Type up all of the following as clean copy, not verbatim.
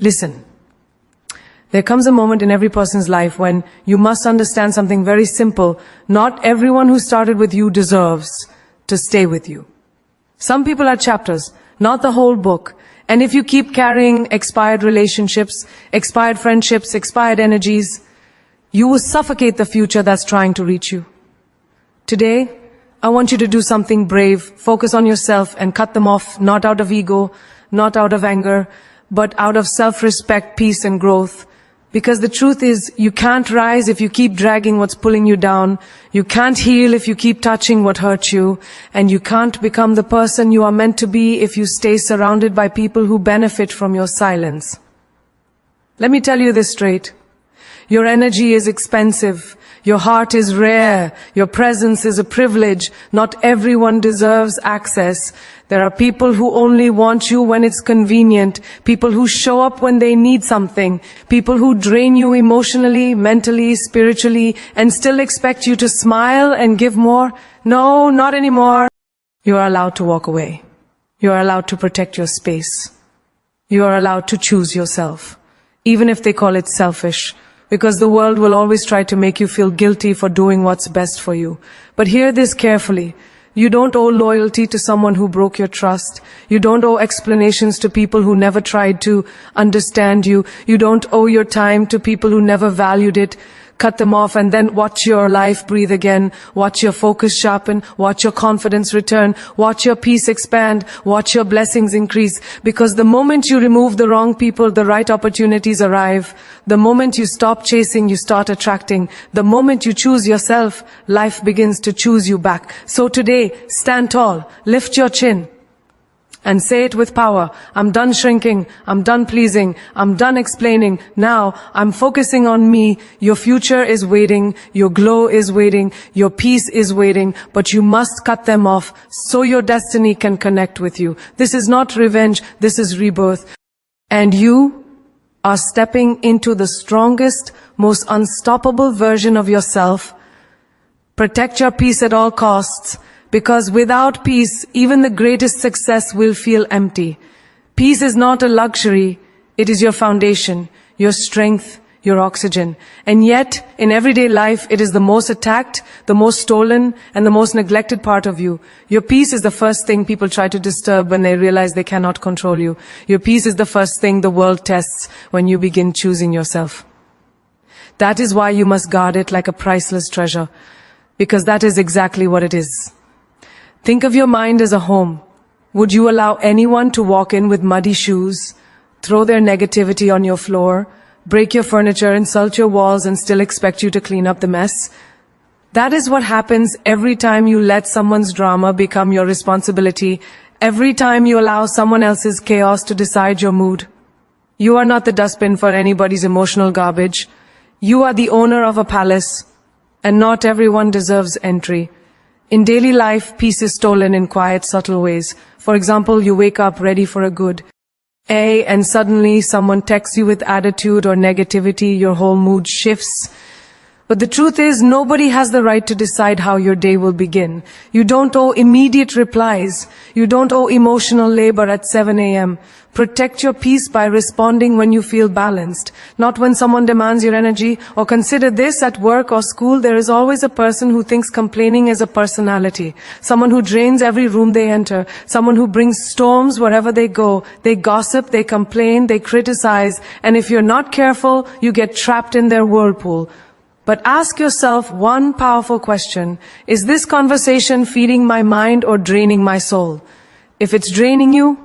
Listen, there comes a moment in every person's life when you must understand something very simple. Not everyone who started with you deserves to stay with you. Some people are chapters, not the whole book. And if you keep carrying expired relationships, expired friendships, expired energies, you will suffocate the future that's trying to reach you. Today, I want you to do something brave. Focus on yourself and cut them off, not out of ego, not out of anger, but out of self-respect, peace, and growth. Because the truth is, you can't rise if you keep dragging what's pulling you down. You can't heal if you keep touching what hurt you. And you can't become the person you are meant to be if you stay surrounded by people who benefit from your silence. Let me tell you this straight. Your energy is expensive. Your heart is rare. Your presence is a privilege. Not everyone deserves access. There are people who only want you when it's convenient. People who show up when they need something. People who drain you emotionally, mentally, spiritually, and still expect you to smile and give more. No, not anymore. You are allowed to walk away. You are allowed to protect your space. You are allowed to choose yourself, even if they call it selfish. Because the world will always try to make you feel guilty for doing what's best for you. But hear this carefully. You don't owe loyalty to someone who broke your trust. You don't owe explanations to people who never tried to understand you. You don't owe your time to people who never valued it. Cut them off and then watch your life breathe again. Watch your focus sharpen. Watch your confidence return. Watch your peace expand. Watch your blessings increase. Because the moment you remove the wrong people, the right opportunities arrive. The moment you stop chasing, you start attracting. The moment you choose yourself, life begins to choose you back. So today, stand tall. Lift your chin. And say it with power. I'm done shrinking. I'm done pleasing. I'm done explaining. Now, I'm focusing on me. Your future is waiting. Your glow is waiting. Your peace is waiting. But you must cut them off so your destiny can connect with you. This is not revenge. This is rebirth. And you are stepping into the strongest, most unstoppable version of yourself. Protect your peace at all costs. Because without peace, even the greatest success will feel empty. Peace is not a luxury. It is your foundation, your strength, your oxygen. And yet, in everyday life, it is the most attacked, the most stolen, and the most neglected part of you. Your peace is the first thing people try to disturb when they realize they cannot control you. Your peace is the first thing the world tests when you begin choosing yourself. That is why you must guard it like a priceless treasure. Because that is exactly what it is. Think of your mind as a home. Would you allow anyone to walk in with muddy shoes, throw their negativity on your floor, break your furniture, insult your walls, and still expect you to clean up the mess? That is what happens every time you let someone's drama become your responsibility, every time you allow someone else's chaos to decide your mood. You are not the dustbin for anybody's emotional garbage. You are the owner of a palace, and not everyone deserves entry. In daily life, peace is stolen in quiet, subtle ways. For example, you wake up ready for a good day, and suddenly someone texts you with attitude or negativity, your whole mood shifts. But the truth is, nobody has the right to decide how your day will begin. You don't owe immediate replies. You don't owe emotional labor at 7 a.m. Protect your peace by responding when you feel balanced, not when someone demands your energy. Or consider this, at work or school, there is always a person who thinks complaining is a personality. Someone who drains every room they enter. Someone who brings storms wherever they go. They gossip, they complain, they criticize. And if you're not careful, you get trapped in their whirlpool. But ask yourself one powerful question. Is this conversation feeding my mind or draining my soul? If it's draining you,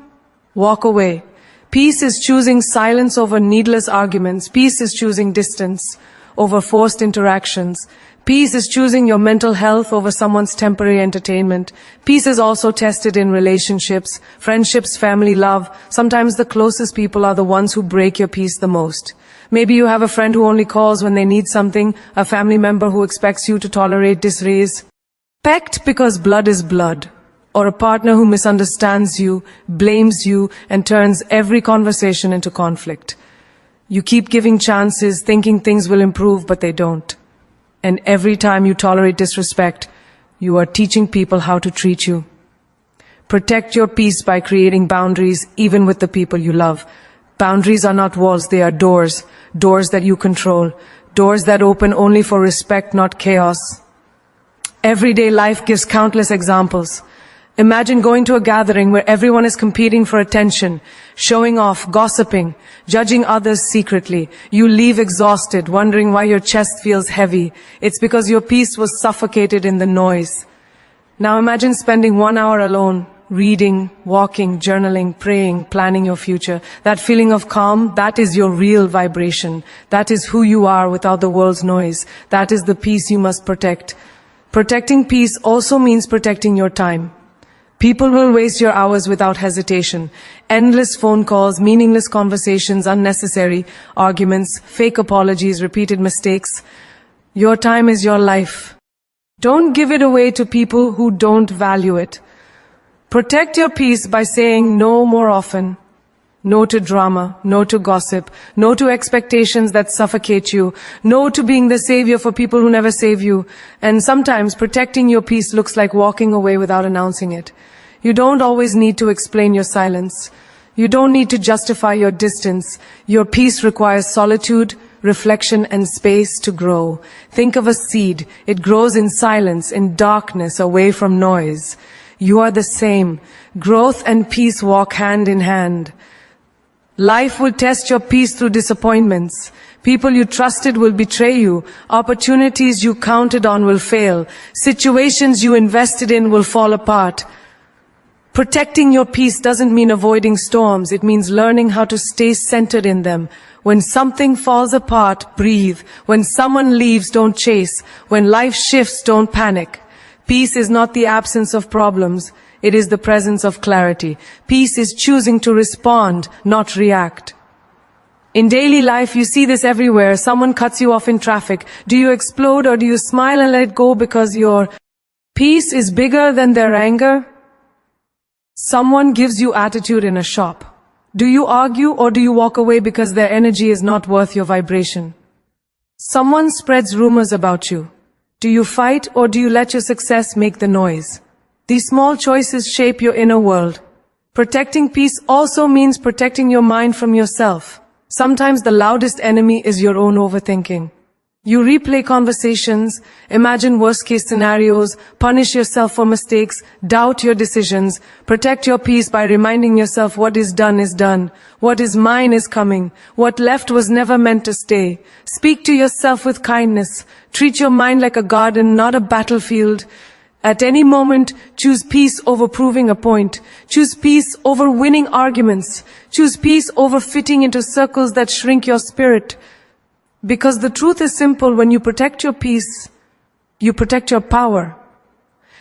walk away. Peace is choosing silence over needless arguments. Peace is choosing distance over forced interactions. Peace is choosing your mental health over someone's temporary entertainment. Peace is also tested in relationships, friendships, family, love. Sometimes the closest people are the ones who break your peace the most. Maybe you have a friend who only calls when they need something, a family member who expects you to tolerate disrespect because blood is blood, or a partner who misunderstands you, blames you, and turns every conversation into conflict. You keep giving chances, thinking things will improve, but they don't. And every time you tolerate disrespect, you are teaching people how to treat you. Protect your peace by creating boundaries, even with the people you love. Boundaries are not walls, they are doors. Doors that you control. Doors that open only for respect, not chaos. Everyday life gives countless examples. Imagine going to a gathering where everyone is competing for attention, showing off, gossiping, judging others secretly. You leave exhausted, wondering why your chest feels heavy. It's because your peace was suffocated in the noise. Now imagine spending 1 hour alone, reading, walking, journaling, praying, planning your future. That feeling of calm, that is your real vibration. That is who you are without the world's noise. That is the peace you must protect. Protecting peace also means protecting your time. People will waste your hours without hesitation. Endless phone calls, meaningless conversations, unnecessary arguments, fake apologies, repeated mistakes. Your time is your life. Don't give it away to people who don't value it. Protect your peace by saying no more often. No to drama, no to gossip, no to expectations that suffocate you, no to being the savior for people who never save you. And sometimes protecting your peace looks like walking away without announcing it. You don't always need to explain your silence. You don't need to justify your distance. Your peace requires solitude, reflection, and space to grow. Think of a seed. It grows in silence, in darkness, away from noise. You are the same. Growth and peace walk hand in hand. Life will test your peace through disappointments. People you trusted will betray you. Opportunities you counted on will fail. Situations you invested in will fall apart. Protecting your peace doesn't mean avoiding storms. It means learning how to stay centered in them. When something falls apart, breathe. When someone leaves, don't chase. When life shifts, don't panic. Peace is not the absence of problems. It is the presence of clarity. Peace is choosing to respond, not react. In daily life, you see this everywhere. Someone cuts you off in traffic. Do you explode or do you smile and let it go because your peace is bigger than their anger? Someone gives you attitude in a shop. Do you argue or do you walk away because their energy is not worth your vibration? Someone spreads rumors about you. Do you fight or do you let your success make the noise? These small choices shape your inner world. Protecting peace also means protecting your mind from yourself. Sometimes the loudest enemy is your own overthinking. You replay conversations, imagine worst-case scenarios, punish yourself for mistakes, doubt your decisions. Protect your peace by reminding yourself what is done, what is mine is coming, what left was never meant to stay. Speak to yourself with kindness. Treat your mind like a garden, not a battlefield. At any moment, choose peace over proving a point. Choose peace over winning arguments. Choose peace over fitting into circles that shrink your spirit. Because the truth is simple, when you protect your peace, you protect your power.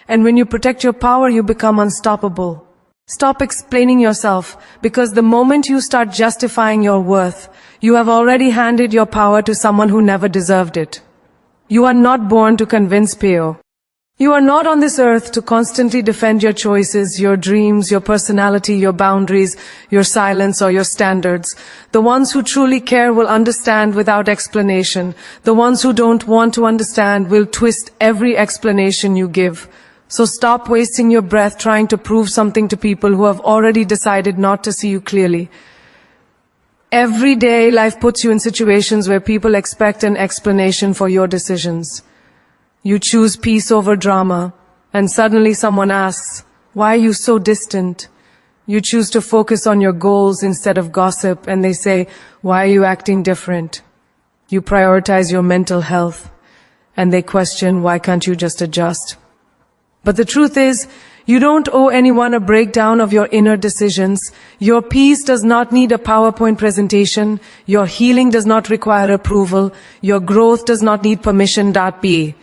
And when you protect your power, you become unstoppable. Stop explaining yourself, because the moment you start justifying your worth, you have already handed your power to someone who never deserved it. You are not born to convince Peo. You are not on this earth to constantly defend your choices, your dreams, your personality, your boundaries, your silence, or your standards. The ones who truly care will understand without explanation. The ones who don't want to understand will twist every explanation you give. So stop wasting your breath trying to prove something to people who have already decided not to see you clearly. Every day, life puts you in situations where people expect an explanation for your decisions. You choose peace over drama, and suddenly someone asks, "Why are you so distant?" You choose to focus on your goals instead of gossip, and they say, "Why are you acting different?" You prioritize your mental health, and they question, "Why can't you just adjust?" But the truth is, you don't owe anyone a breakdown of your inner decisions. Your peace does not need a PowerPoint presentation. Your healing does not require approval. Your growth does not need permission. Be.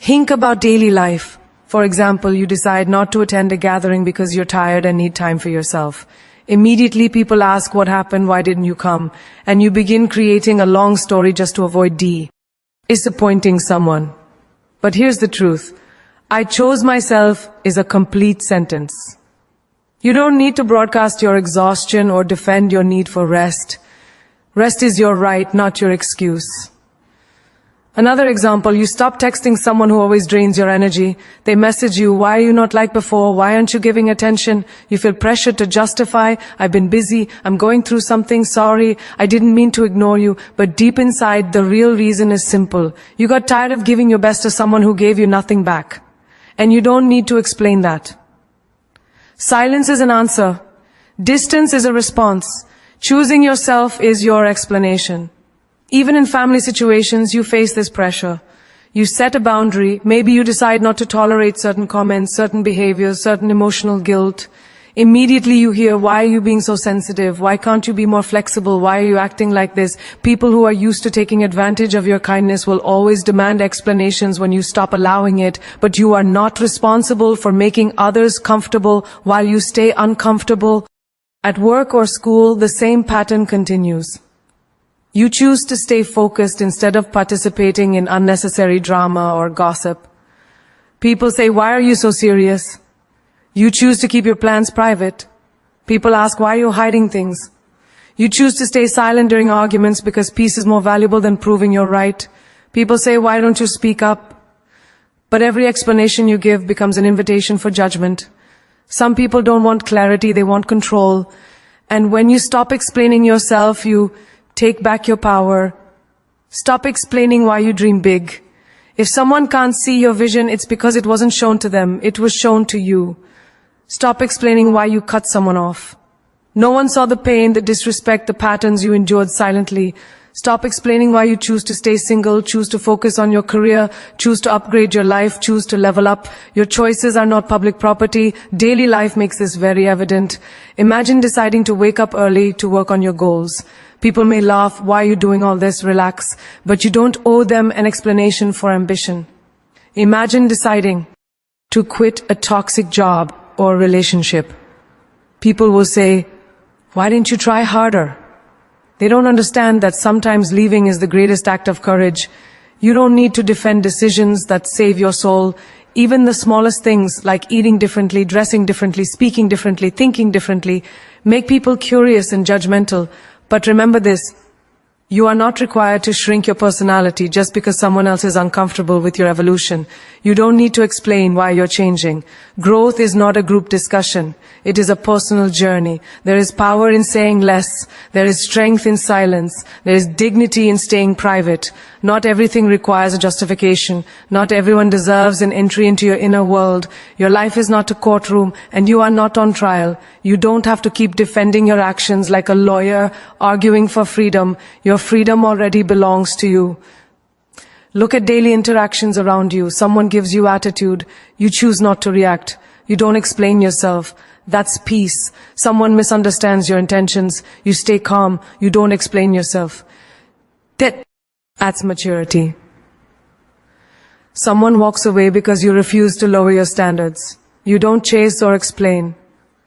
Think about daily life. For example, you decide not to attend a gathering because you're tired and need time for yourself. Immediately people ask, "What happened? Why didn't you come?" And you begin creating a long story just to avoid disappointing someone. But here's the truth. "I chose myself" is a complete sentence. You don't need to broadcast your exhaustion or defend your need for rest. Rest is your right, not your excuse. Another example, you stop texting someone who always drains your energy. They message you, why are you not like before? Why aren't you giving attention? You feel pressured to justify, I've been busy, I'm going through something, sorry, I didn't mean to ignore you. But deep inside, the real reason is simple. You got tired of giving your best to someone who gave you nothing back. And you don't need to explain that. Silence is an answer. Distance is a response. Choosing yourself is your explanation. Even in family situations, you face this pressure. You set a boundary. Maybe you decide not to tolerate certain comments, certain behaviors, certain emotional guilt. Immediately you hear, why are you being so sensitive? Why can't you be more flexible? Why are you acting like this? People who are used to taking advantage of your kindness will always demand explanations when you stop allowing it, but you are not responsible for making others comfortable while you stay uncomfortable. At work or school, the same pattern continues. You choose to stay focused instead of participating in unnecessary drama or gossip. People say, why are you so serious? You choose to keep your plans private. People ask, why are you hiding things? You choose to stay silent during arguments because peace is more valuable than proving you're right. People say, why don't you speak up? But every explanation you give becomes an invitation for judgment. Some people don't want clarity, they want control. And when you stop explaining yourself, you take back your power. Stop explaining why you dream big. If someone can't see your vision, it's because it wasn't shown to them. It was shown to you. Stop explaining why you cut someone off. No one saw the pain, the disrespect, the patterns you endured silently. Stop explaining why you choose to stay single, choose to focus on your career, choose to upgrade your life, choose to level up. Your choices are not public property. Daily life makes this very evident. Imagine deciding to wake up early to work on your goals. People may laugh, why are you doing all this? Relax. But you don't owe them an explanation for ambition. Imagine deciding to quit a toxic job or relationship. People will say, why didn't you try harder? They don't understand that sometimes leaving is the greatest act of courage. You don't need to defend decisions that save your soul. Even the smallest things like eating differently, dressing differently, speaking differently, thinking differently, make people curious and judgmental. But remember this, you are not required to shrink your personality just because someone else is uncomfortable with your evolution. You don't need to explain why you're changing. Growth is not a group discussion. It is a personal journey. There is power in saying less. There is strength in silence. There is dignity in staying private. Not everything requires a justification. Not everyone deserves an entry into your inner world. Your life is not a courtroom and you are not on trial. You don't have to keep defending your actions like a lawyer arguing for freedom. Your freedom already belongs to you. Look at daily interactions around you. Someone gives you attitude. You choose not to react. You don't explain yourself. That's peace. Someone misunderstands your intentions. You stay calm. You don't explain yourself. That's maturity. Someone walks away because you refuse to lower your standards. You don't chase or explain.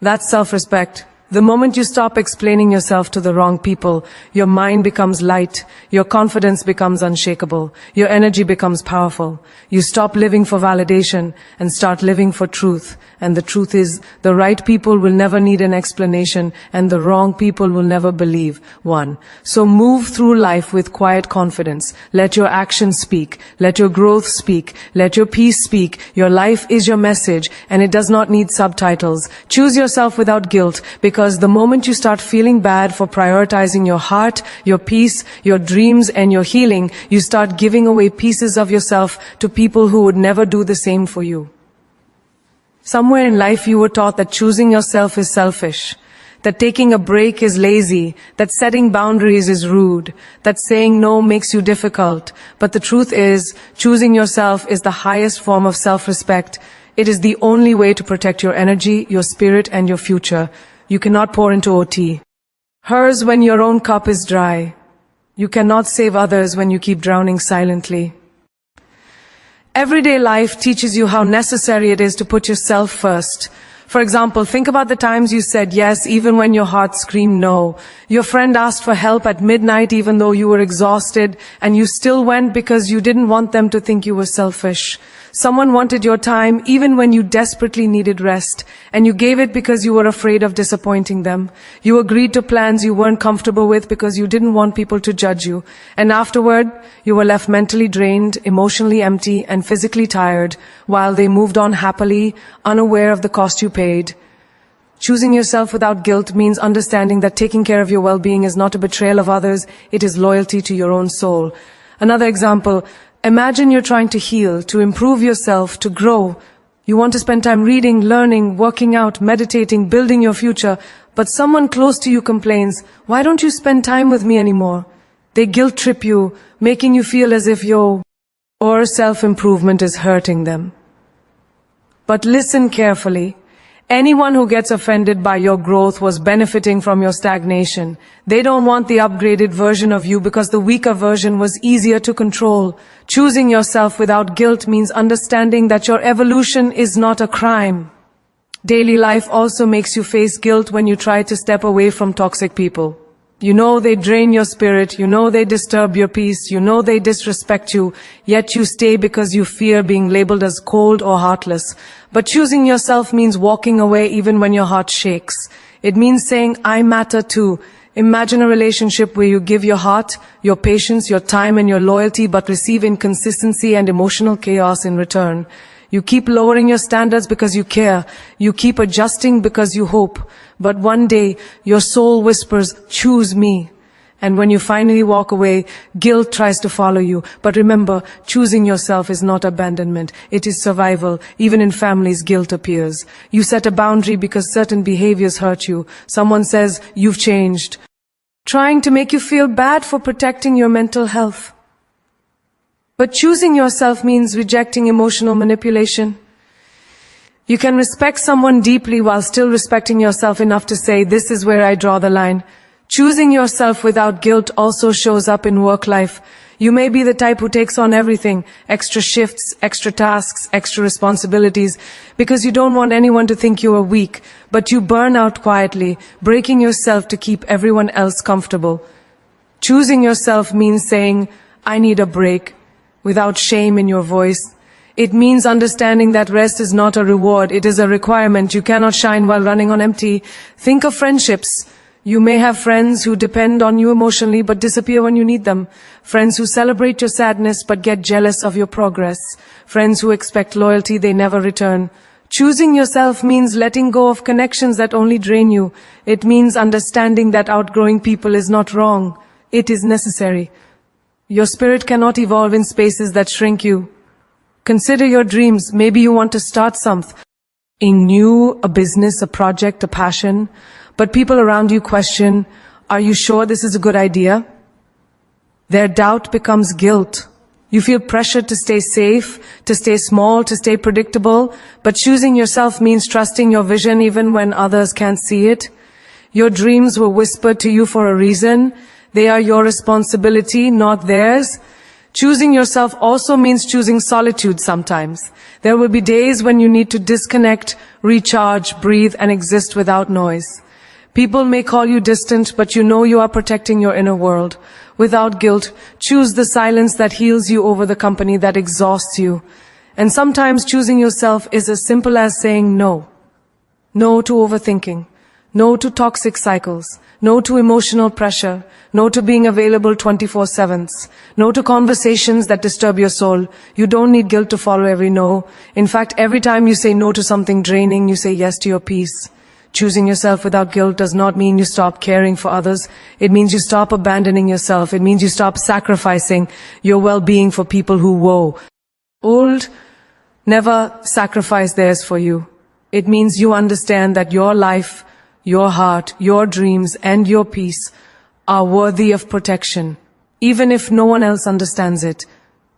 That's self-respect. The moment you stop explaining yourself to the wrong people, your mind becomes light, your confidence becomes unshakable, your energy becomes powerful. You stop living for validation and start living for truth. And the truth is, the right people will never need an explanation and the wrong people will never believe one. So move through life with quiet confidence. Let your actions speak. Let your growth speak. Let your peace speak. Your life is your message and it does not need subtitles. Choose yourself without guilt, because the moment you start feeling bad for prioritizing your heart, your peace, your dreams, and your healing, you start giving away pieces of yourself to people who would never do the same for you. Somewhere in life you were taught that choosing yourself is selfish, that taking a break is lazy, that setting boundaries is rude, that saying no makes you difficult. But the truth is, choosing yourself is the highest form of self-respect. It is the only way to protect your energy, your spirit, and your future. You cannot pour into OT. Hers when your own cup is dry. You cannot save others when you keep drowning silently. Everyday life teaches you how necessary it is to put yourself first. For example, think about the times you said yes even when your heart screamed no. Your friend asked for help at midnight even though you were exhausted, and you still went because you didn't want them to think you were selfish. Someone wanted your time even when you desperately needed rest, and you gave it because you were afraid of disappointing them. You agreed to plans you weren't comfortable with because you didn't want people to judge you. And afterward, you were left mentally drained, emotionally empty, and physically tired, while they moved on happily, unaware of the cost you paid. Choosing yourself without guilt means understanding that taking care of your well-being is not a betrayal of others, it is loyalty to your own soul. Another example, imagine you're trying to heal, to improve yourself, to grow. You want to spend time reading, learning, working out, meditating, building your future, but someone close to you complains, "Why don't you spend time with me anymore?" They guilt trip you, making you feel as if your self-improvement is hurting them. But listen carefully. Anyone who gets offended by your growth was benefiting from your stagnation. They don't want the upgraded version of you because the weaker version was easier to control. Choosing yourself without guilt means understanding that your evolution is not a crime. Daily life also makes you face guilt when you try to step away from toxic people. You know they drain your spirit, you know they disturb your peace, you know they disrespect you, yet you stay because you fear being labeled as cold or heartless. But choosing yourself means walking away even when your heart shakes. It means saying, "I matter too." Imagine a relationship where you give your heart, your patience, your time and your loyalty, but receive inconsistency and emotional chaos in return. You keep lowering your standards because you care. You keep adjusting because you hope. But one day, your soul whispers, "Choose me." And when you finally walk away, guilt tries to follow you. But remember, choosing yourself is not abandonment. It is survival. Even in families, guilt appears. You set a boundary because certain behaviors hurt you. Someone says, "You've changed," trying to make you feel bad for protecting your mental health. But choosing yourself means rejecting emotional manipulation. You can respect someone deeply while still respecting yourself enough to say, "This is where I draw the line." Choosing yourself without guilt also shows up in work life. You may be the type who takes on everything, extra shifts, extra tasks, extra responsibilities, because you don't want anyone to think you are weak, but you burn out quietly, breaking yourself to keep everyone else comfortable. Choosing yourself means saying, "I need a break," without shame in your voice. It means understanding that rest is not a reward, it is a requirement. You cannot shine while running on empty. Think of friendships. You may have friends who depend on you emotionally but disappear when you need them. Friends who celebrate your sadness but get jealous of your progress. Friends who expect loyalty they never return. Choosing yourself means letting go of connections that only drain you. It means understanding that outgrowing people is not wrong. It is necessary. Your spirit cannot evolve in spaces that shrink you. Consider your dreams. Maybe you want to start something new, a business, a project, a passion. But people around you question, "Are you sure this is a good idea?" Their doubt becomes guilt. You feel pressured to stay safe, to stay small, to stay predictable. But choosing yourself means trusting your vision even when others can't see it. Your dreams were whispered to you for a reason. They are your responsibility, not theirs. Choosing yourself also means choosing solitude sometimes. There will be days when you need to disconnect, recharge, breathe, and exist without noise. People may call you distant, but you know you are protecting your inner world. Without guilt, choose the silence that heals you over the company that exhausts you. And sometimes choosing yourself is as simple as saying no. No to overthinking. No to toxic cycles. No to emotional pressure. No to being available 24/7. No to conversations that disturb your soul. You don't need guilt to follow every no. In fact, every time you say no to something draining, you say yes to your peace. Choosing yourself without guilt does not mean you stop caring for others. It means you stop abandoning yourself. It means you stop sacrificing your well-being for people who never sacrifice theirs for you. It means you understand that your life, your heart, your dreams, and your peace are worthy of protection, even if no one else understands it.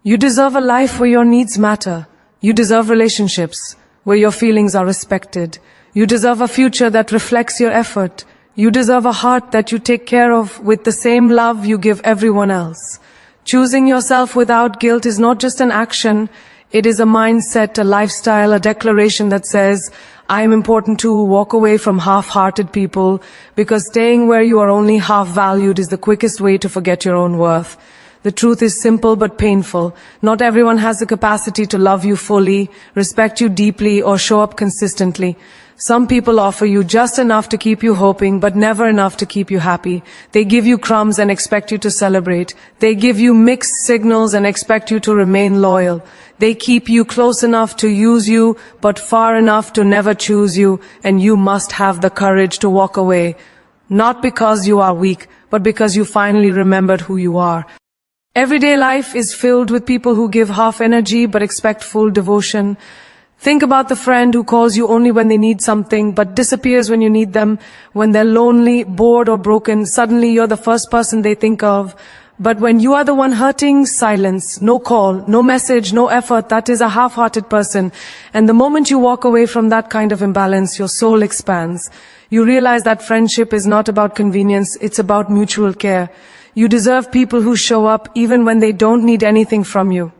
You deserve a life where your needs matter. You deserve relationships where your feelings are respected. You deserve a future that reflects your effort. You deserve a heart that you take care of with the same love you give everyone else. Choosing yourself without guilt is not just an action. It is a mindset, a lifestyle, a declaration that says, I am important too, who walk away from half-hearted people, because staying where you are only half valued is the quickest way to forget your own worth. The truth is simple but painful. Not everyone has the capacity to love you fully, respect you deeply, or show up consistently. Some people offer you just enough to keep you hoping, but never enough to keep you happy. They give you crumbs and expect you to celebrate. They give you mixed signals and expect you to remain loyal. They keep you close enough to use you, but far enough to never choose you, and you must have the courage to walk away. Not because you are weak, but because you finally remembered who you are. Everyday life is filled with people who give half energy but expect full devotion. Think about the friend who calls you only when they need something but disappears when you need them. When they're lonely, bored, or broken, suddenly you're the first person they think of. But when you are the one hurting, silence, no call, no message, no effort, that is a half-hearted person. And the moment you walk away from that kind of imbalance, your soul expands. You realize that friendship is not about convenience, it's about mutual care. You deserve people who show up even when they don't need anything from you.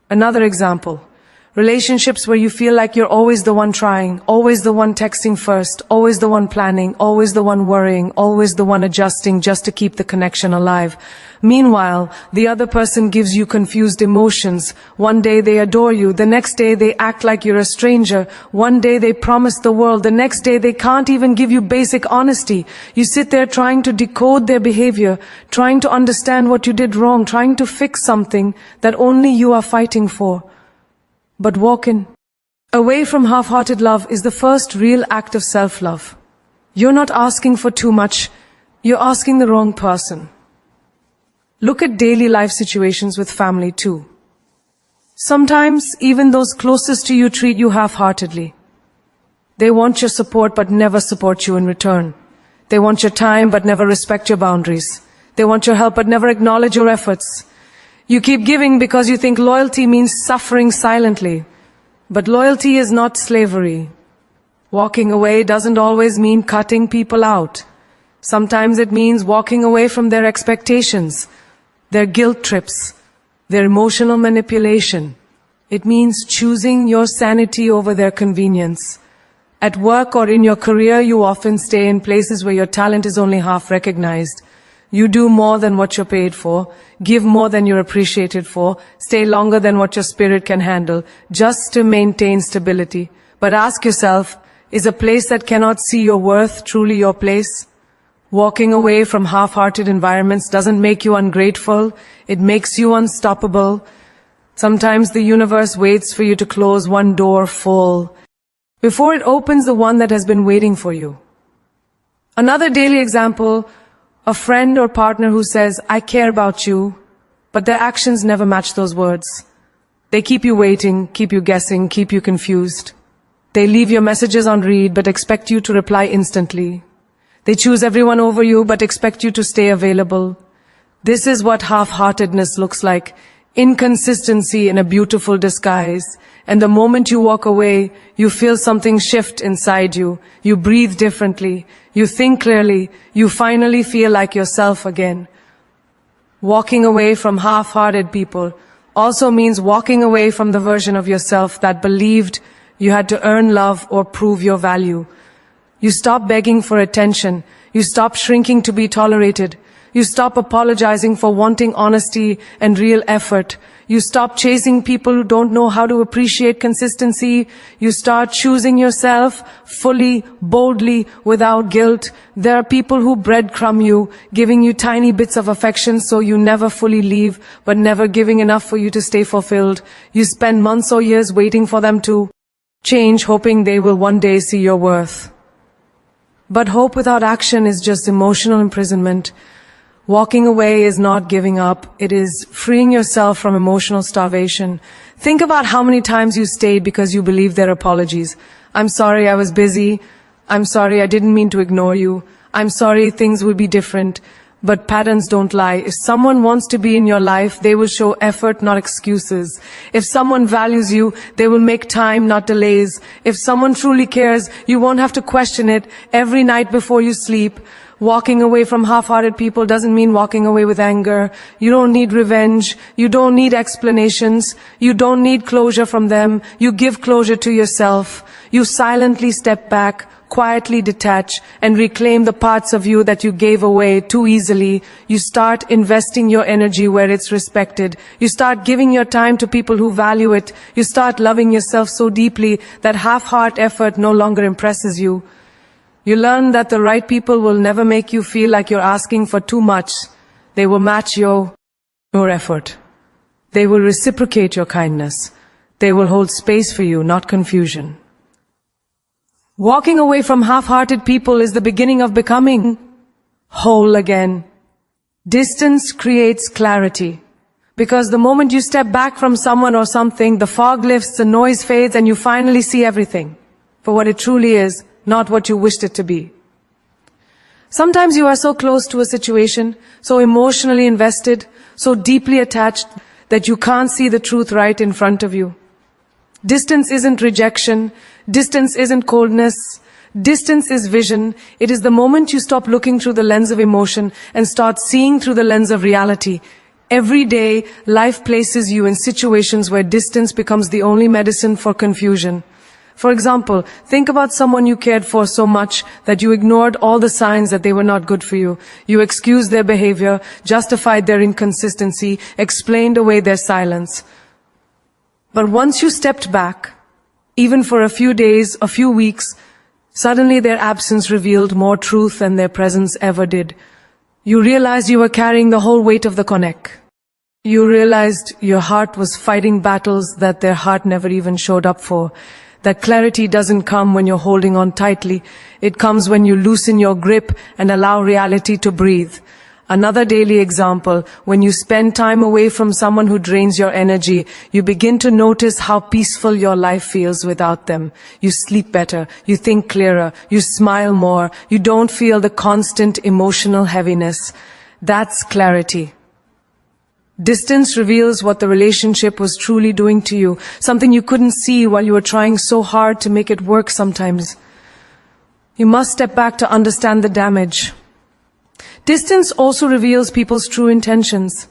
Another example. Relationships where you feel like you're always the one trying, always the one texting first, always the one planning, always the one worrying, always the one adjusting just to keep the connection alive. Meanwhile, the other person gives you confused emotions. One day they adore you, the next day they act like you're a stranger. One day they promise the world, the next day they can't even give you basic honesty. You sit there trying to decode their behavior, trying to understand what you did wrong, trying to fix something that only you are fighting for. But walking away from half-hearted love is the first real act of self-love. You're not asking for too much, you're asking the wrong person. Look at daily life situations with family too. Sometimes even those closest to you treat you half-heartedly. They want your support but never support you in return. They want your time but never respect your boundaries. They want your help but never acknowledge your efforts. You keep giving because you think loyalty means suffering silently. But loyalty is not slavery. Walking away doesn't always mean cutting people out. Sometimes it means walking away from their expectations, their guilt trips, their emotional manipulation. It means choosing your sanity over their convenience. At work or in your career, you often stay in places where your talent is only half recognized. You do more than what you're paid for, give more than you're appreciated for, stay longer than what your spirit can handle, just to maintain stability. But ask yourself, is a place that cannot see your worth truly your place? Walking away from half-hearted environments doesn't make you ungrateful, it makes you unstoppable. Sometimes the universe waits for you to close one door full before it opens the one that has been waiting for you. Another daily example, a friend or partner who says, I care about you, but their actions never match those words. They keep you waiting, keep you guessing, keep you confused. They leave your messages on read but expect you to reply instantly. They choose everyone over you but expect you to stay available. This is what half-heartedness looks like. Inconsistency in a beautiful disguise. And the moment you walk away, you feel something shift inside you. You breathe differently. You think clearly. You finally feel like yourself again. Walking away from half-hearted people also means walking away from the version of yourself that believed you had to earn love or prove your value. You stop begging for attention. You stop shrinking to be tolerated. You stop apologizing for wanting honesty and real effort. You stop chasing people who don't know how to appreciate consistency. You start choosing yourself fully, boldly, without guilt. There are people who breadcrumb you, giving you tiny bits of affection so you never fully leave, but never giving enough for you to stay fulfilled. You spend months or years waiting for them to change, hoping they will one day see your worth. But hope without action is just emotional imprisonment. Walking away is not giving up. It is freeing yourself from emotional starvation. Think about how many times you stayed because you believed their apologies. I'm sorry I was busy. I'm sorry I didn't mean to ignore you. I'm sorry things will be different. But patterns don't lie. If someone wants to be in your life, they will show effort, not excuses. If someone values you, they will make time, not delays. If someone truly cares, you won't have to question it every night before you sleep. Walking away from half-hearted people doesn't mean walking away with anger. You don't need revenge. You don't need explanations. You don't need closure from them. You give closure to yourself. You silently step back, quietly detach, and reclaim the parts of you that you gave away too easily. You start investing your energy where it's respected. You start giving your time to people who value it. You start loving yourself so deeply that half-heart effort no longer impresses you. You learn that the right people will never make you feel like you're asking for too much. They will match your effort. They will reciprocate your kindness. They will hold space for you, not confusion. Walking away from half-hearted people is the beginning of becoming whole again. Distance creates clarity. Because the moment you step back from someone or something, the fog lifts, the noise fades, and you finally see everything for what it truly is, not what you wished it to be. Sometimes you are so close to a situation, so emotionally invested, so deeply attached, that you can't see the truth right in front of you. Distance isn't rejection. Distance isn't coldness. Distance is vision. It is the moment you stop looking through the lens of emotion and start seeing through the lens of reality. Every day, life places you in situations where distance becomes the only medicine for confusion. For example, think about someone you cared for so much that you ignored all the signs that they were not good for you. You excused their behavior, justified their inconsistency, explained away their silence. But once you stepped back, even for a few days, a few weeks, suddenly their absence revealed more truth than their presence ever did. You realized you were carrying the whole weight of the connect. You realized your heart was fighting battles that their heart never even showed up for. That clarity doesn't come when you're holding on tightly. It comes when you loosen your grip and allow reality to breathe. Another daily example, when you spend time away from someone who drains your energy, you begin to notice how peaceful your life feels without them. You sleep better, you think clearer, you smile more, you don't feel the constant emotional heaviness. That's clarity. Distance reveals what the relationship was truly doing to you, something you couldn't see while you were trying so hard to make it work sometimes. You must step back to understand the damage. Distance also reveals people's true intentions.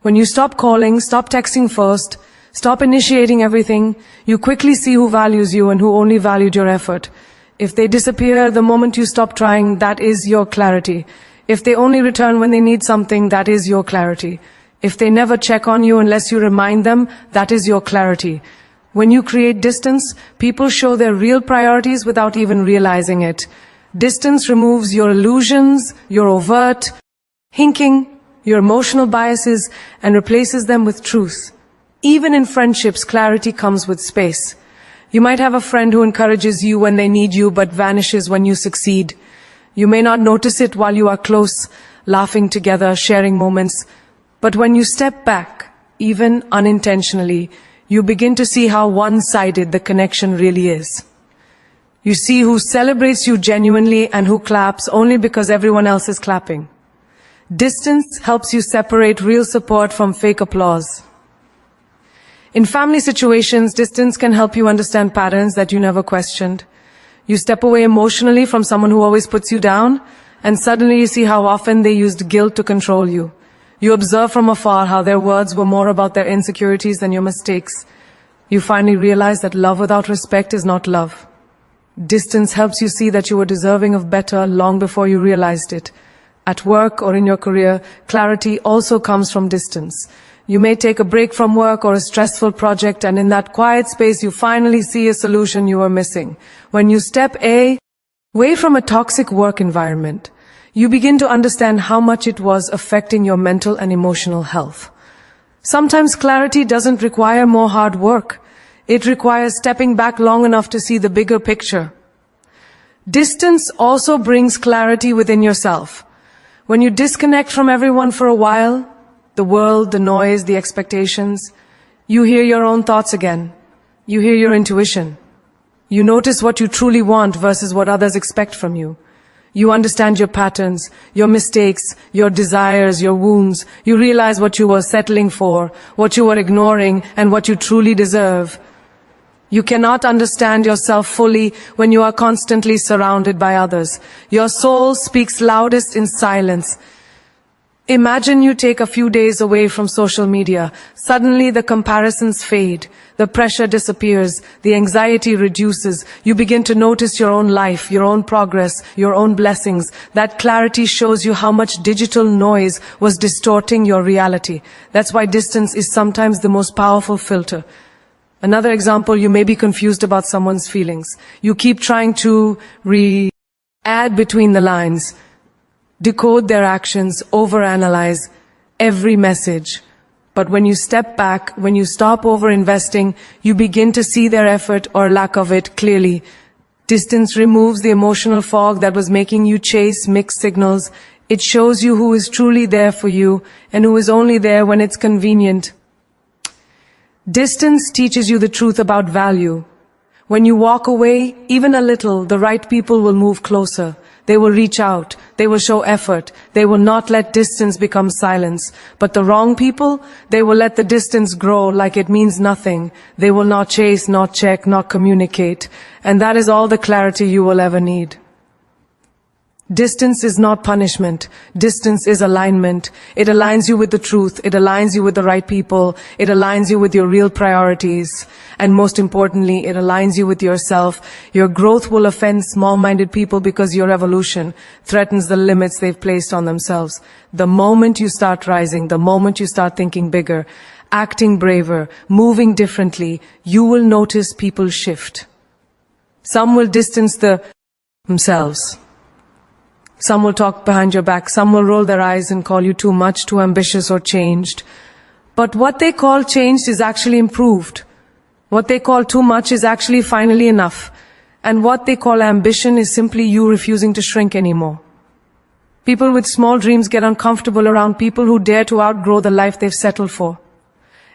When you stop calling, stop texting first, stop initiating everything, you quickly see who values you and who only valued your effort. If they disappear the moment you stop trying, that is your clarity. If they only return when they need something, that is your clarity. If they never check on you unless you remind them, that is your clarity. When you create distance, people show their real priorities without even realizing it. Distance removes your illusions, your overt hinking, your emotional biases, and replaces them with truth. Even in friendships, clarity comes with space. You might have a friend who encourages you when they need you but vanishes when you succeed. You may not notice it while you are close, laughing together, sharing moments. But when you step back, even unintentionally, you begin to see how one-sided the connection really is. You see who celebrates you genuinely and who claps only because everyone else is clapping. Distance helps you separate real support from fake applause. In family situations, distance can help you understand patterns that you never questioned. You step away emotionally from someone who always puts you down, and suddenly you see how often they used guilt to control you. You observe from afar how their words were more about their insecurities than your mistakes. You finally realize that love without respect is not love. Distance helps you see that you were deserving of better long before you realized it. At work or in your career, clarity also comes from distance. You may take a break from work or a stressful project, and in that quiet space you finally see a solution you were missing. When you step away from a toxic work environment, you begin to understand how much it was affecting your mental and emotional health. Sometimes clarity doesn't require more hard work. It requires stepping back long enough to see the bigger picture. Distance also brings clarity within yourself. When you disconnect from everyone for a while, the world, the noise, the expectations, you hear your own thoughts again. You hear your intuition. You notice what you truly want versus what others expect from you. You understand your patterns, your mistakes, your desires, your wounds. You realize what you were settling for, what you were ignoring, and what you truly deserve. You cannot understand yourself fully when you are constantly surrounded by others. Your soul speaks loudest in silence. Imagine you take a few days away from social media. Suddenly the comparisons fade. The pressure disappears. The anxiety reduces. You begin to notice your own life, your own progress, your own blessings. That clarity shows you how much digital noise was distorting your reality. That's why distance is sometimes the most powerful filter. Another example, you may be confused about someone's feelings. You keep trying to add between the lines, decode their actions, overanalyze every message. But when you step back, when you stop over-investing, you begin to see their effort or lack of it clearly. Distance removes the emotional fog that was making you chase mixed signals. It shows you who is truly there for you and who is only there when it's convenient. Distance teaches you the truth about value. When you walk away, even a little, the right people will move closer. They will reach out. They will show effort. They will not let distance become silence. But the wrong people, they will let the distance grow like it means nothing. They will not chase, not check, not communicate. And that is all the clarity you will ever need. Distance is not punishment. Distance is alignment. It aligns you with the truth. It aligns you with the right people. It aligns you with your real priorities. And most importantly, it aligns you with yourself. Your growth will offend small-minded people because your evolution threatens the limits they've placed on themselves. The moment you start rising, the moment you start thinking bigger, acting braver, moving differently, you will notice people shift. Some will distance themselves. Some will talk behind your back. Some will roll their eyes and call you too much, too ambitious, or changed. But what they call changed is actually improved. What they call too much is actually finally enough. And what they call ambition is simply you refusing to shrink anymore. People with small dreams get uncomfortable around people who dare to outgrow the life they've settled for.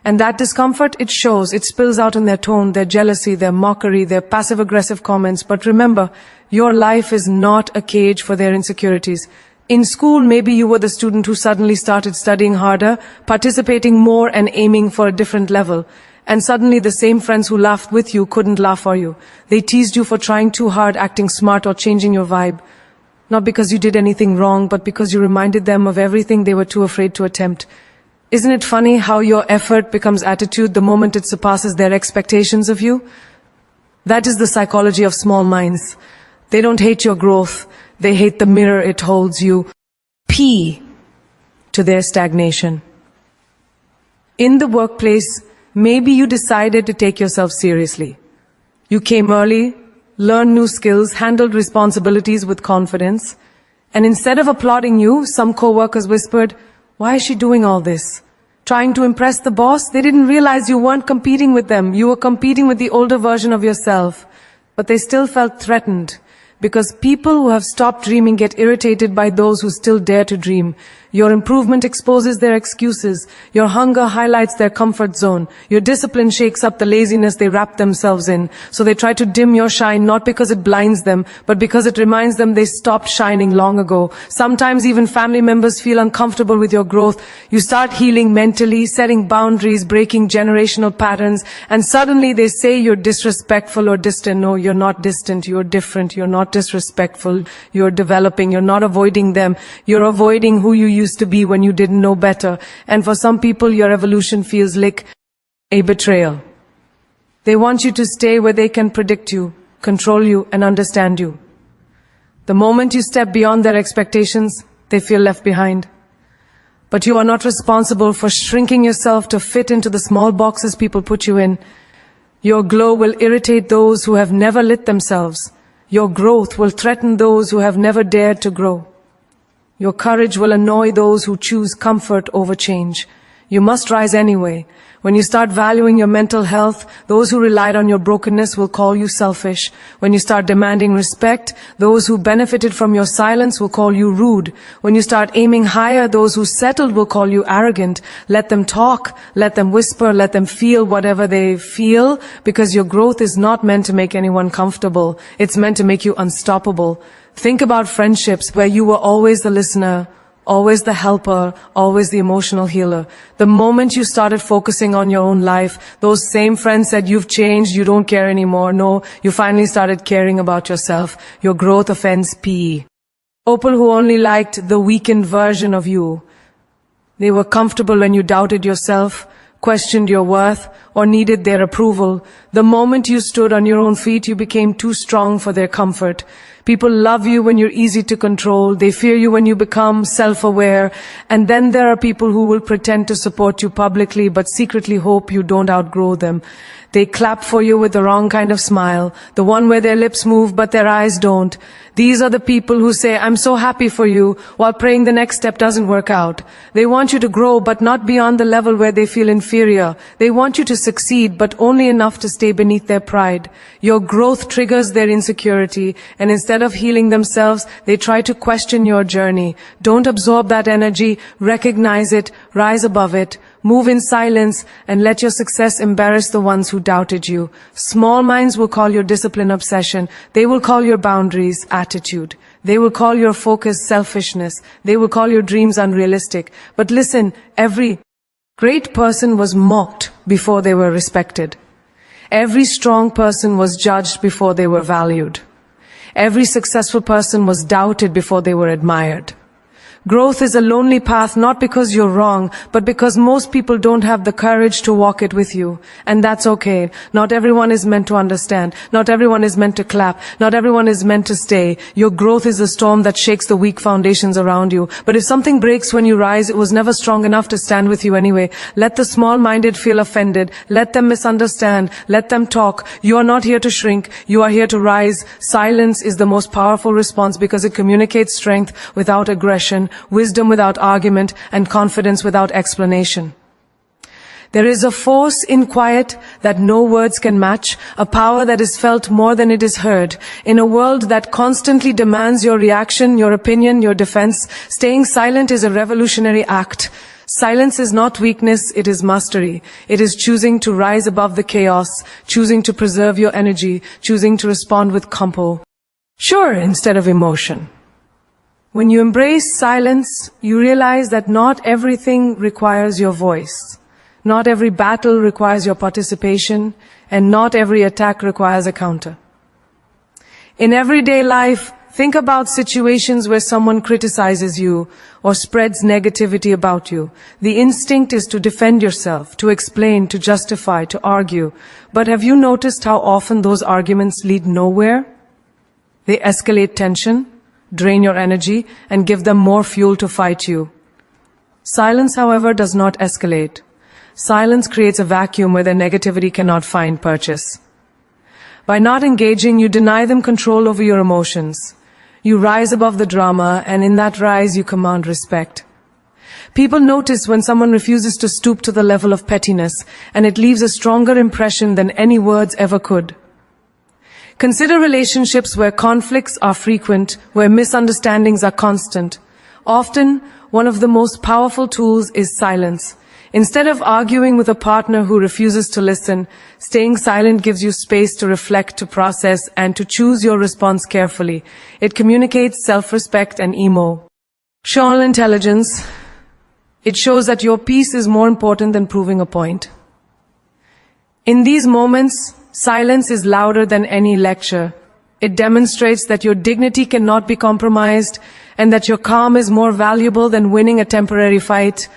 And that discomfort, it shows, it spills out in their tone, their jealousy, their mockery, their passive-aggressive comments. But remember, your life is not a cage for their insecurities. In school, maybe you were the student who suddenly started studying harder, participating more and aiming for a different level. And suddenly the same friends who laughed with you couldn't laugh for you. They teased you for trying too hard, acting smart, or changing your vibe. Not because you did anything wrong, but because you reminded them of everything they were too afraid to attempt. Isn't it funny how your effort becomes attitude the moment it surpasses their expectations of you? That is the psychology of small minds. They don't hate your growth. They hate the mirror it holds you. P to their stagnation. In the workplace, maybe you decided to take yourself seriously. You came early, learned new skills, handled responsibilities with confidence. And instead of applauding you, some co-workers whispered, "Why is she doing all this?" Trying to impress the boss? They didn't realize you weren't competing with them. You were competing with the older version of yourself. But they still felt threatened. Because people who have stopped dreaming get irritated by those who still dare to dream. Your improvement exposes their excuses. Your hunger highlights their comfort zone. Your discipline shakes up the laziness they wrap themselves in. So they try to dim your shine, not because it blinds them, but because it reminds them they stopped shining long ago. Sometimes even family members feel uncomfortable with your growth. You start healing mentally, setting boundaries, breaking generational patterns, and suddenly they say you're disrespectful or distant. No, you're not distant. You're different. You're not disrespectful. You're developing. You're not avoiding them. You're avoiding who you used to be when you didn't know better. And for some people, your evolution feels like a betrayal. They want you to stay where they can predict you, control you, and understand you. The moment you step beyond their expectations, they feel left behind. But you are not responsible for shrinking yourself to fit into the small boxes people put you in. Your glow will irritate those who have never lit themselves. Your growth will threaten those who have never dared to grow. Your courage will annoy those who choose comfort over change. You must rise anyway. When you start valuing your mental health, those who relied on your brokenness will call you selfish. When you start demanding respect, those who benefited from your silence will call you rude. When you start aiming higher, those who settled will call you arrogant. Let them talk, let them whisper, let them feel whatever they feel, because your growth is not meant to make anyone comfortable. It's meant to make you unstoppable. Think about friendships where you were always the listener, always the helper, always the emotional healer. The moment you started focusing on your own life, those same friends said you've changed, you don't care anymore. No, you finally started caring about yourself. Your growth offends P. People who only liked the weakened version of you. They were comfortable when you doubted yourself, questioned your worth, or needed their approval. The moment you stood on your own feet, you became too strong for their comfort. People love you when you're easy to control. They fear you when you become self-aware. And then there are people who will pretend to support you publicly but secretly hope you don't outgrow them. They clap for you with the wrong kind of smile, the one where their lips move but their eyes don't. These are the people who say, "I'm so happy for you," while praying the next step doesn't work out. They want you to grow but not beyond the level where they feel inferior. They want you to succeed but only enough to stay beneath their pride. Your growth triggers their insecurity, and instead of healing themselves, they try to question your journey. Don't absorb that energy, recognize it, rise above it. Move in silence and let your success embarrass the ones who doubted you. Small minds will call your discipline obsession. They will call your boundaries attitude. They will call your focus selfishness. They will call your dreams unrealistic. But listen, every great person was mocked before they were respected. Every strong person was judged before they were valued. Every successful person was doubted before they were admired. Growth is a lonely path not because you're wrong, but because most people don't have the courage to walk it with you. And that's okay. Not everyone is meant to understand. Not everyone is meant to clap. Not everyone is meant to stay. Your growth is a storm that shakes the weak foundations around you. But if something breaks when you rise, it was never strong enough to stand with you anyway. Let the small-minded feel offended. Let them misunderstand. Let them talk. You are not here to shrink. You are here to rise. Silence is the most powerful response because it communicates strength without aggression, wisdom without argument, and confidence without explanation. There is a force in quiet that no words can match, a power that is felt more than it is heard. In a world that constantly demands your reaction, your opinion, your defense, staying silent is a revolutionary act. Silence is not weakness, it is mastery. It is choosing to rise above the chaos, choosing to preserve your energy, choosing to respond with composure, instead of emotion. When you embrace silence, you realize that not everything requires your voice. Not every battle requires your participation, and not every attack requires a counter. In everyday life, think about situations where someone criticizes you or spreads negativity about you. The instinct is to defend yourself, to explain, to justify, to argue. But have you noticed how often those arguments lead nowhere? They escalate tension, drain your energy, and give them more fuel to fight you. Silence, however, does not escalate. Silence creates a vacuum where their negativity cannot find purchase. By not engaging, you deny them control over your emotions. You rise above the drama, and in that rise, you command respect. People notice when someone refuses to stoop to the level of pettiness, and it leaves a stronger impression than any words ever could. Consider relationships where conflicts are frequent, where misunderstandings are constant. Often, one of the most powerful tools is silence. Instead of arguing with a partner who refuses to listen, staying silent gives you space to reflect, to process, and to choose your response carefully. It communicates self-respect and emotional intelligence. It shows that your peace is more important than proving a point. In these moments, silence is louder than any lecture. It demonstrates that your dignity cannot be compromised and that your calm is more valuable than winning a temporary fight.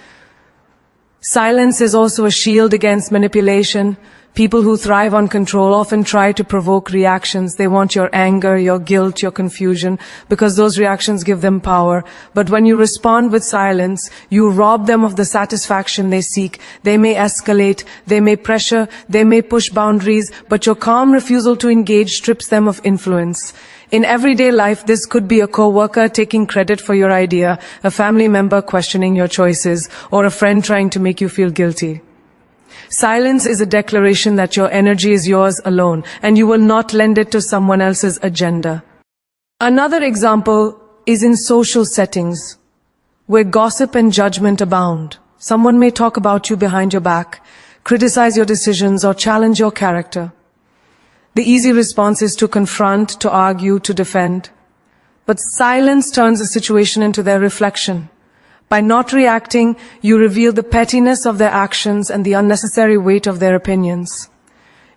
Silence is also a shield against manipulation. People who thrive on control often try to provoke reactions. They want your anger, your guilt, your confusion, because those reactions give them power. But when you respond with silence, you rob them of the satisfaction they seek. They may escalate, they may pressure, they may push boundaries, but your calm refusal to engage strips them of influence. In everyday life, this could be a coworker taking credit for your idea, a family member questioning your choices, or a friend trying to make you feel guilty. Silence is a declaration that your energy is yours alone, and you will not lend it to someone else's agenda. Another example is in social settings, where gossip and judgment abound. Someone may talk about you behind your back, criticize your decisions, or challenge your character. The easy response is to confront, to argue, to defend. But silence turns a situation into their reflection. By not reacting, you reveal the pettiness of their actions and the unnecessary weight of their opinions.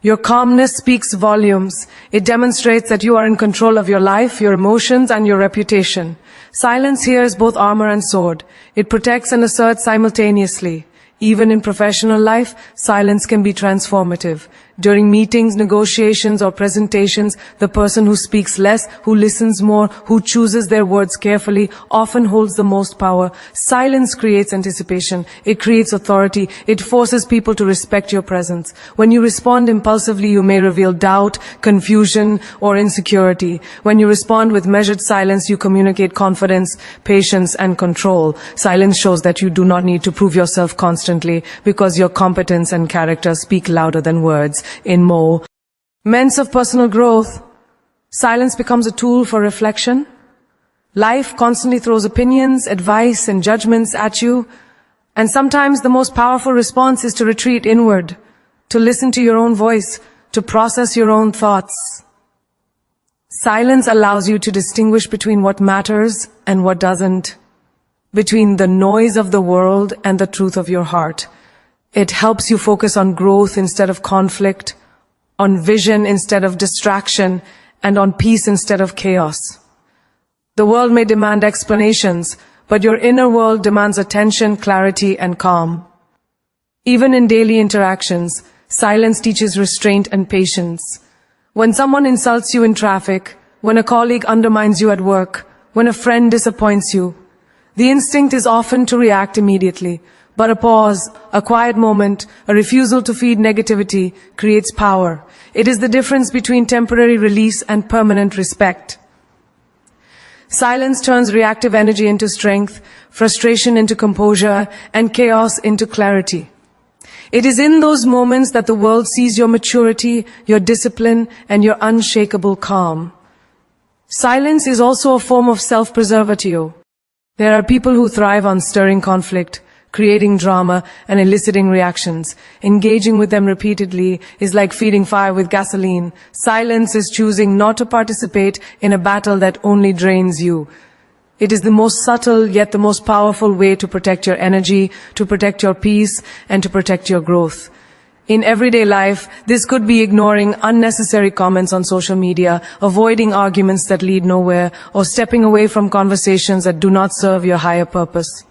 Your calmness speaks volumes. It demonstrates that you are in control of your life, your emotions, and your reputation. Silence here is both armor and sword. It protects and asserts simultaneously. Even in professional life, silence can be transformative. During meetings, negotiations, or presentations, the person who speaks less, who listens more, who chooses their words carefully, often holds the most power. Silence creates anticipation. It creates authority. It forces people to respect your presence. When you respond impulsively, you may reveal doubt, confusion, or insecurity. When you respond with measured silence, you communicate confidence, patience, and control. Silence shows that you do not need to prove yourself constantly because your competence and character speak louder than words. In moments of personal growth, silence becomes a tool for reflection. Life constantly throws opinions, advice, and judgments at you, and sometimes the most powerful response is to retreat inward, to listen to your own voice, to process your own thoughts. Silence allows you to distinguish between what matters and what doesn't, between the noise of the world and the truth of your heart. It helps you focus on growth instead of conflict, on vision instead of distraction, and on peace instead of chaos. The world may demand explanations, but your inner world demands attention, clarity, and calm. Even in daily interactions, silence teaches restraint and patience. When someone insults you in traffic, when a colleague undermines you at work, when a friend disappoints you, the instinct is often to react immediately. But a pause, a quiet moment, a refusal to feed negativity creates power. It is the difference between temporary release and permanent respect. Silence turns reactive energy into strength, frustration into composure, and chaos into clarity. It is in those moments that the world sees your maturity, your discipline, and your unshakable calm. Silence is also a form of self-preservatio. There are people who thrive on stirring conflict, creating drama, and eliciting reactions. Engaging with them repeatedly is like feeding fire with gasoline. Silence is choosing not to participate in a battle that only drains you. It is the most subtle yet the most powerful way to protect your energy, to protect your peace, and to protect your growth. In everyday life, this could be ignoring unnecessary comments on social media, avoiding arguments that lead nowhere, or stepping away from conversations that do not serve your higher purpose.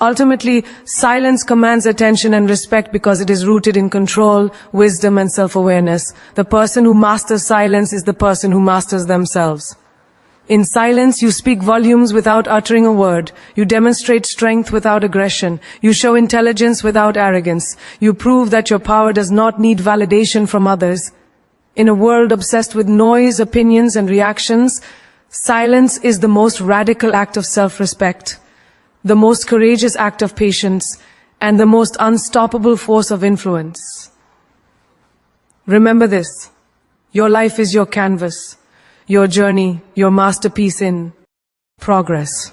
Ultimately, silence commands attention and respect because it is rooted in control, wisdom, and self-awareness. The person who masters silence is the person who masters themselves. In silence, you speak volumes without uttering a word. You demonstrate strength without aggression. You show intelligence without arrogance. You prove that your power does not need validation from others. In a world obsessed with noise, opinions, and reactions, silence is the most radical act of self-respect, the most courageous act of patience, and the most unstoppable force of influence. Remember this: your life is your canvas, your journey, your masterpiece in progress.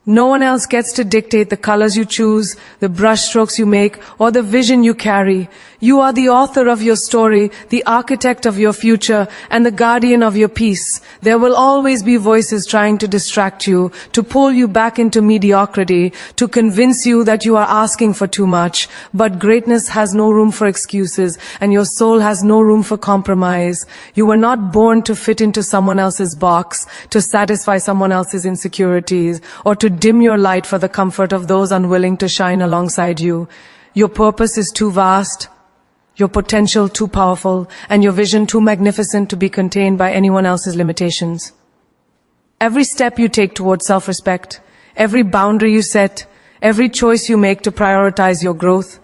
No one else gets to dictate the colors you choose, the brushstrokes you make, or the vision you carry. You are the author of your story, the architect of your future, and the guardian of your peace. There will always be voices trying to distract you, to pull you back into mediocrity, to convince you that you are asking for too much. But greatness has no room for excuses, and your soul has no room for compromise. You were not born to fit into someone else's box, to satisfy someone else's insecurities, or to dim your light for the comfort of those unwilling to shine alongside you. Your purpose is too vast, your potential too powerful, and your vision too magnificent to be contained by anyone else's limitations. Every step you take towards self-respect, every boundary you set, every choice you make to prioritize your growth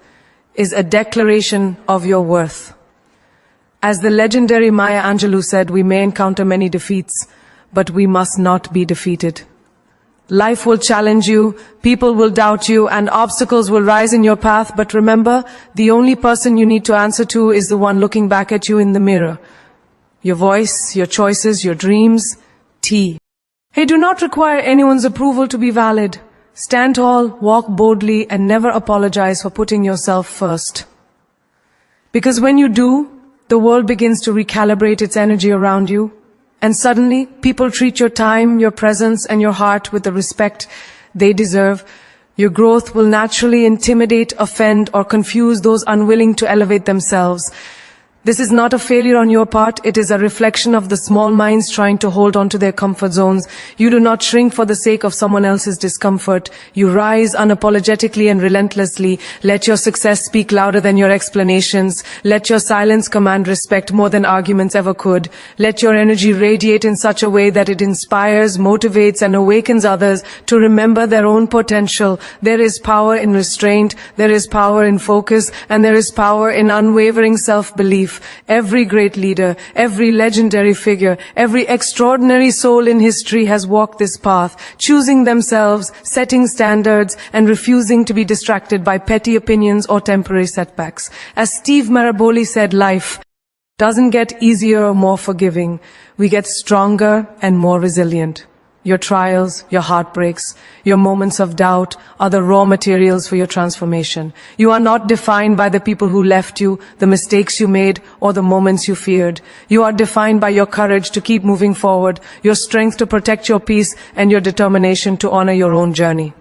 is a declaration of your worth. As the legendary Maya Angelou said, we may encounter many defeats, but we must not be defeated. Life will challenge you, people will doubt you, and obstacles will rise in your path, but remember, the only person you need to answer to is the one looking back at you in the mirror. Your voice, your choices, your dreams, Hey, do not require anyone's approval to be valid. Stand tall, walk boldly, and never apologize for putting yourself first. Because when you do, the world begins to recalibrate its energy around you. And suddenly, people treat your time, your presence, and your heart with the respect they deserve. Your growth will naturally intimidate, offend, or confuse those unwilling to elevate themselves. This is not a failure on your part. It is a reflection of the small minds trying to hold on to their comfort zones. You do not shrink for the sake of someone else's discomfort. You rise unapologetically and relentlessly. Let your success speak louder than your explanations. Let your silence command respect more than arguments ever could. Let your energy radiate in such a way that it inspires, motivates, and awakens others to remember their own potential. There is power in restraint. There is power in focus. And there is power in unwavering self-belief. Every great leader, every legendary figure, every extraordinary soul in history has walked this path, choosing themselves, setting standards, and refusing to be distracted by petty opinions or temporary setbacks. As Steve Maraboli said, life doesn't get easier or more forgiving. We get stronger and more resilient. Your trials, your heartbreaks, your moments of doubt are the raw materials for your transformation. You are not defined by the people who left you, the mistakes you made, or the moments you feared. You are defined by your courage to keep moving forward, your strength to protect your peace, and your determination to honor your own journey.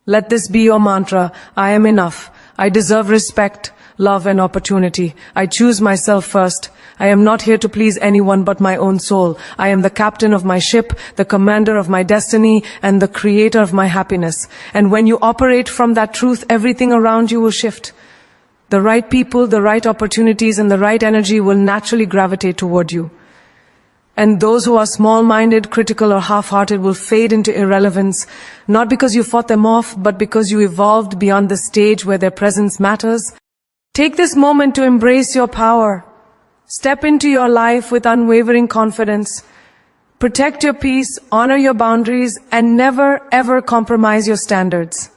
Let this be your mantra. I am enough. I deserve respect, love, and opportunity. I choose myself first. I am not here to please anyone but my own soul. I am the captain of my ship, the commander of my destiny, and the creator of my happiness. And when you operate from that truth, everything around you will shift. The right people, the right opportunities, and the right energy will naturally gravitate toward you. And those who are small-minded, critical, or half-hearted will fade into irrelevance, not because you fought them off, but because you evolved beyond the stage where their presence matters. Take this moment to embrace your power. Step into your life with unwavering confidence. Protect your peace, honor your boundaries, and never, ever compromise your standards.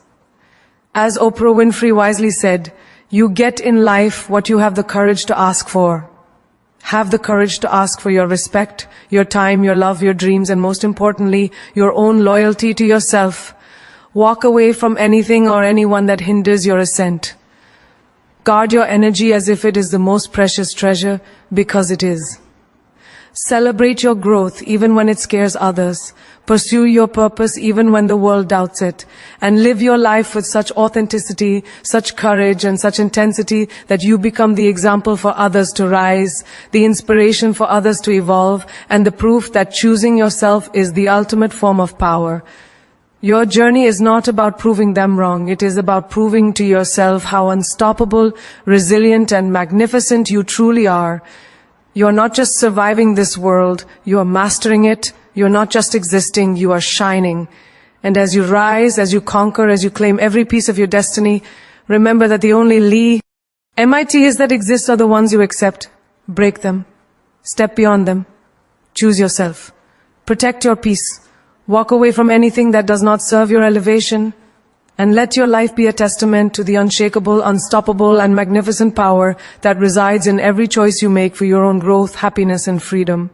As Oprah Winfrey wisely said, you get in life what you have the courage to ask for. Have the courage to ask for your respect, your time, your love, your dreams, and most importantly, your own loyalty to yourself. Walk away from anything or anyone that hinders your ascent. Guard your energy as if it is the most precious treasure, because it is. Celebrate your growth even when it scares others. Pursue your purpose even when the world doubts it. And live your life with such authenticity, such courage, and such intensity that you become the example for others to rise, the inspiration for others to evolve, and the proof that choosing yourself is the ultimate form of power. Your journey is not about proving them wrong. It is about proving to yourself how unstoppable, resilient, and magnificent you truly are. You are not just surviving this world, you are mastering it. You are not just existing, you are shining. And as you rise, as you conquer, as you claim every piece of your destiny, remember that the only MITs that exist are the ones you accept. Break them. Step beyond them. Choose yourself. Protect your peace. Walk away from anything that does not serve your elevation, and let your life be a testament to the unshakable, unstoppable, and magnificent power that resides in every choice you make for your own growth, happiness, and freedom.